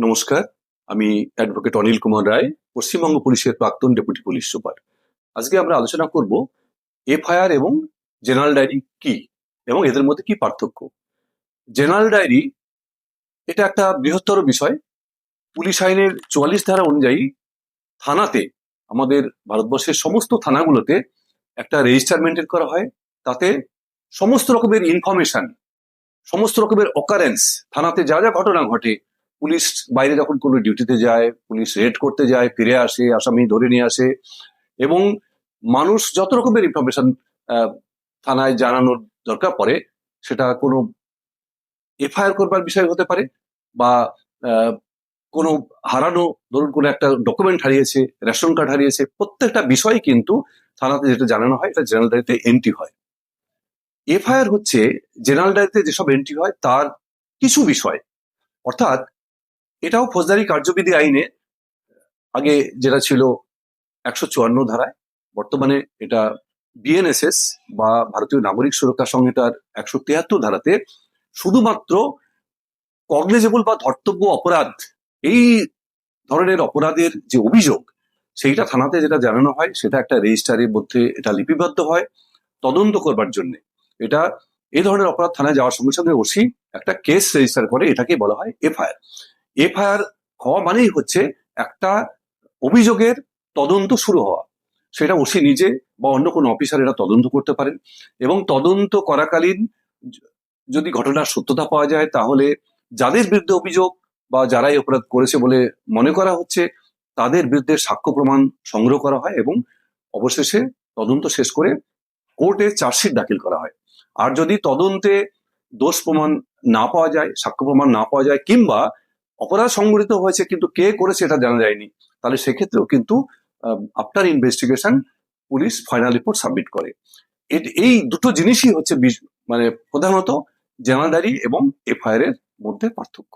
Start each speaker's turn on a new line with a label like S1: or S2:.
S1: নমস্কার, আমি অ্যাডভোকেট অনিল কুমার রায়, পশ্চিমবঙ্গ পুলিশের প্রাক্তন ডেপুটি পুলিশ সুপার। আজকে আমরা আলোচনা করব এফআইআর এবং জেনারেল ডায়েরি কি এবং এদের মধ্যে কি পার্থক্য। জেনারেল ডায়েরি এটা একটা বৃহত্তর বিষয়। পুলিশ আইনের 44 ধারা অনুযায়ী থানাতে, আমাদের ভারতবর্ষের সমস্ত থানাগুলোতে একটা রেজিস্টার মেনটেন করা হয়। তাতে সমস্ত রকমের ইনফরমেশন, সমস্ত রকমের অকারেন্স, থানাতে যা যা ঘটনা ঘটে, পুলিশ বাইরে যখন কোনো ডিউটিতে যায়, পুলিশ রেড করতে যায়, ফিরে আসে, আসামি ধরে নিয়ে আসে, এবং মানুষ যত রকমের ইনফরমেশন থানায় জানানোর দরকার পড়ে, সেটা কোনো এফআইআর করবার বিষয় হতে পারে বা কোনো হারানো, ধরুন কোনো একটা ডকুমেন্ট হারিয়েছে, রেশন কার্ড হারিয়েছে, প্রত্যেকটা বিষয় কিন্তু থানাতে যেটা জানানো হয় এটা জেনারেল ডায়েরিতে এন্ট্রি হয়। এফআইআর হচ্ছে জেনারেল ডায়েরিতে যেসব এন্ট্রি হয় তার কিছু বিষয়, অর্থাৎ এটাও ফৌজদারি কার্যবিধি আইনে আগে যেটা ছিল 154 ধারায়, বর্তমানে এটা বিএনএসএস বা ভারতীয় নাগরিক সুরক্ষা সংহিতার 173 ধারাতে শুধুমাত্র কগনিজেবল বা ধর্তব্য অপরাধ, এই ধরনের অপরাধের যে অভিযোগ সেইটা থানাতে যেটা জানানো হয় সেটা একটা রেজিস্টারের মধ্যে এটা লিপিবদ্ধ হয় তদন্ত করবার জন্য। এটা এই ধরনের অপরাধ থানায় যাওয়ার সঙ্গে সঙ্গে ওসি একটা কেস রেজিস্টার করে, এটাকে বলা হয় এফআইআর। এফআইআর হওয়া মানেই হচ্ছে একটা অভিযোগের তদন্ত শুরু হওয়া। সেটা ওসি নিজে বা অন্য কোনো অফিসার এরা তদন্ত করতে পারেন, এবং তদন্ত করাকালীন যদি ঘটনার সত্যতা পাওয়া যায় তাহলে যাদের বিরুদ্ধে অভিযোগ বা যারা এই অপরাধ করেছে বলে মনে করা হচ্ছে তাদের বিরুদ্ধে সাক্ষ্য প্রমাণ সংগ্রহ করা হয় এবং অবশেষে তদন্ত শেষ করে কোর্টে চার্জশিট দাখিল করা হয়। আর যদি তদন্তে দোষ প্রমাণ না পাওয়া যায়, সাক্ষ্য প্রমাণ না পাওয়া যায়, কিংবা অপরাধ সংঘটিত হয়েছে কিন্তু কে করেছে এটা জানা যায়নি, তাহলে সেক্ষেত্রেও কিন্তু after investigation police final report submit করে। এই দুটো জিনিসই হচ্ছে মানে প্রধানত জেনারেল ডায়েরি এবং এফআইআর এর মধ্যে পার্থক্য।